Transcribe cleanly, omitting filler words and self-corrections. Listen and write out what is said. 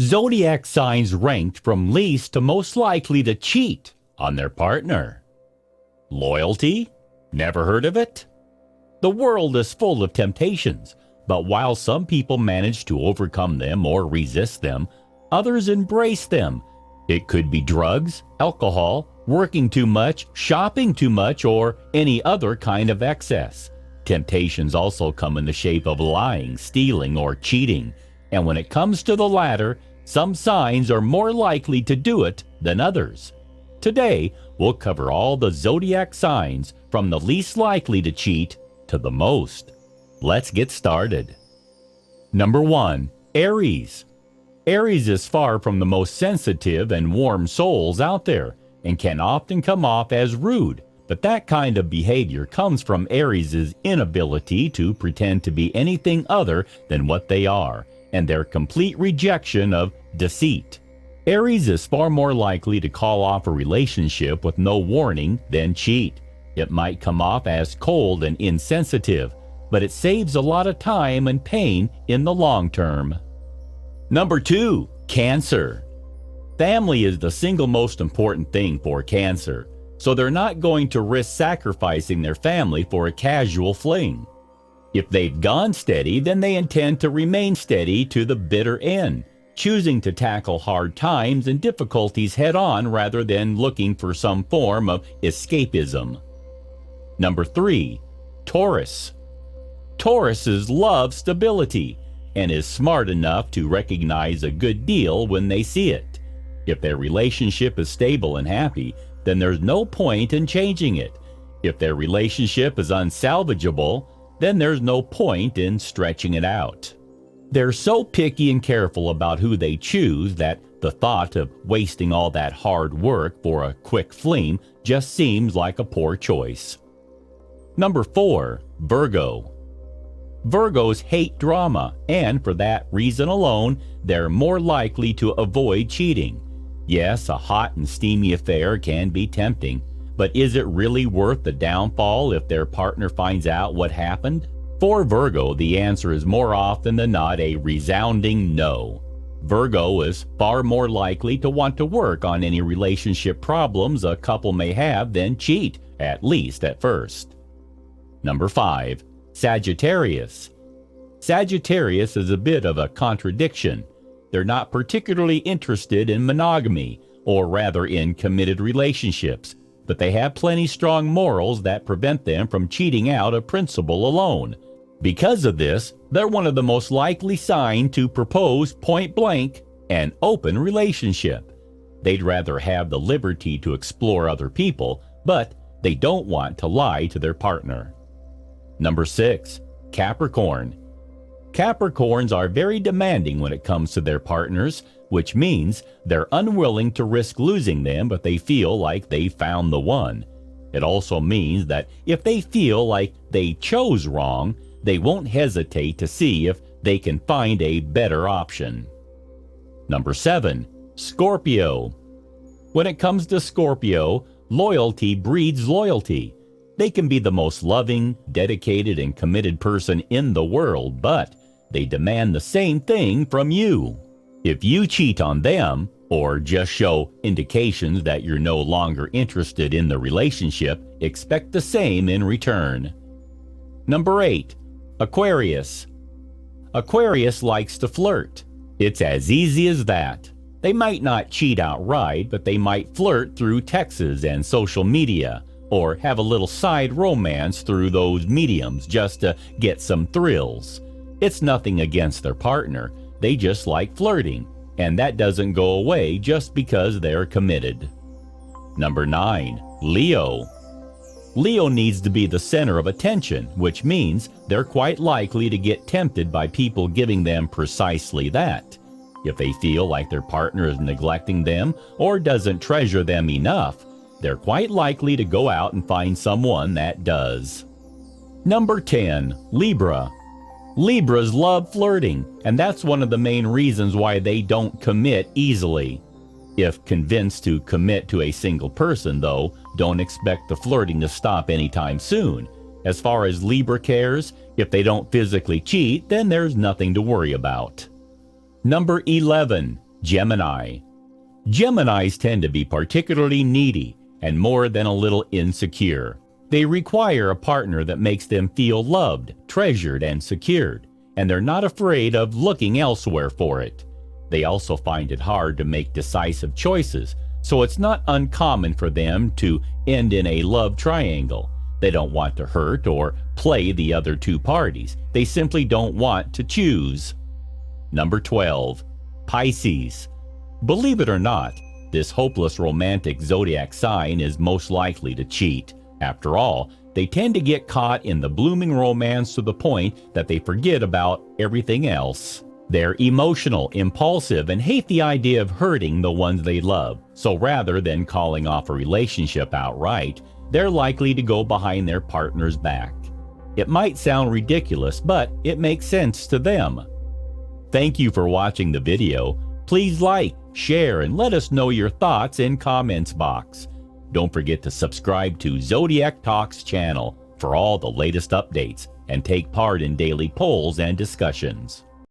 Zodiac signs ranked from least to most likely to cheat on their partner. Loyalty? Never heard of it? The world is full of temptations, but while some people manage to overcome them or resist them, others embrace them. It could be drugs, alcohol, working too much, shopping too much, or any other kind of excess. Temptations also come in the shape of lying, stealing, or cheating. And when it comes to the latter, some signs are more likely to do it than others. Today, we'll cover all the zodiac signs from the least likely to cheat to the most. Let's get started. Number 1. Aries. Aries is far from the most sensitive and warm souls out there and can often come off as rude, but that kind of behavior comes from Aries' inability to pretend to be anything other than what they are and their complete rejection of deceit. Aries is far more likely to call off a relationship with no warning than cheat. It might come off as cold and insensitive, but it saves a lot of time and pain in the long term. Number 2. Cancer. Family is the single most important thing for Cancer, so they're not going to risk sacrificing their family for a casual fling. If they've gone steady, then they intend to remain steady to the bitter end, choosing to tackle hard times and difficulties head-on rather than looking for some form of escapism. Number 3. Taurus. Tauruses love stability and is smart enough to recognize a good deal when they see it. If their relationship is stable and happy, then there's no point in changing it. If their relationship is unsalvageable, then there's no point in stretching it out. They're so picky and careful about who they choose that the thought of wasting all that hard work for a quick fling just seems like a poor choice. Number 4. Virgo. Virgos hate drama, and for that reason alone, they're more likely to avoid cheating. Yes, a hot and steamy affair can be tempting, but is it really worth the downfall if their partner finds out what happened? For Virgo, the answer is more often than not a resounding no. Virgo is far more likely to want to work on any relationship problems a couple may have than cheat, at least at first. Number 5. Sagittarius. Sagittarius is a bit of a contradiction. They're not particularly interested in monogamy, or rather in committed relationships, but they have plenty strong morals that prevent them from cheating out of principle alone. Because of this, they're one of the most likely signs to propose point-blank an open relationship. They'd rather have the liberty to explore other people, but they don't want to lie to their partner. Number 6. Capricorn. Capricorns are very demanding when it comes to their partners, which means they're unwilling to risk losing them but they feel like they found the one. It also means that if they feel like they chose wrong, they won't hesitate to see if they can find a better option. Number 7. Scorpio. When it comes to Scorpio, loyalty breeds loyalty. They can be the most loving, dedicated, and committed person in the world, but they demand the same thing from you. If you cheat on them, or just show indications that you're no longer interested in the relationship, expect the same in return. Number 8. Aquarius. Aquarius likes to flirt. It's as easy as that. They might not cheat outright, but they might flirt through texts and social media, or have a little side romance through those mediums just to get some thrills. It's nothing against their partner, they just like flirting, and that doesn't go away just because they're committed. Number 9. Leo. Leo needs to be the center of attention, which means they're quite likely to get tempted by people giving them precisely that. If they feel like their partner is neglecting them or doesn't treasure them enough, they're quite likely to go out and find someone that does. Number 10. Libra. Libras love flirting, and that's one of the main reasons why they don't commit easily. If convinced to commit to a single person, though, don't expect the flirting to stop anytime soon. As far as Libra cares, if they don't physically cheat, then there's nothing to worry about. Number 11. Gemini. Geminis tend to be particularly needy and more than a little insecure. They require a partner that makes them feel loved, treasured, and secured, and they're not afraid of looking elsewhere for it. They also find it hard to make decisive choices, so it's not uncommon for them to end in a love triangle. They don't want to hurt or play the other two parties. They simply don't want to choose. Number 12. Pisces. Believe it or not, this hopeless romantic zodiac sign is most likely to cheat. After all, they tend to get caught in the blooming romance to the point that they forget about everything else. They're emotional, impulsive, and hate the idea of hurting the ones they love. So rather than calling off a relationship outright, they're likely to go behind their partner's back. It might sound ridiculous, but it makes sense to them. Thank you for watching the video. Please like, share, and let us know your thoughts in comments box. Don't forget to subscribe to Zodiac Talks channel for all the latest updates and take part in daily polls and discussions.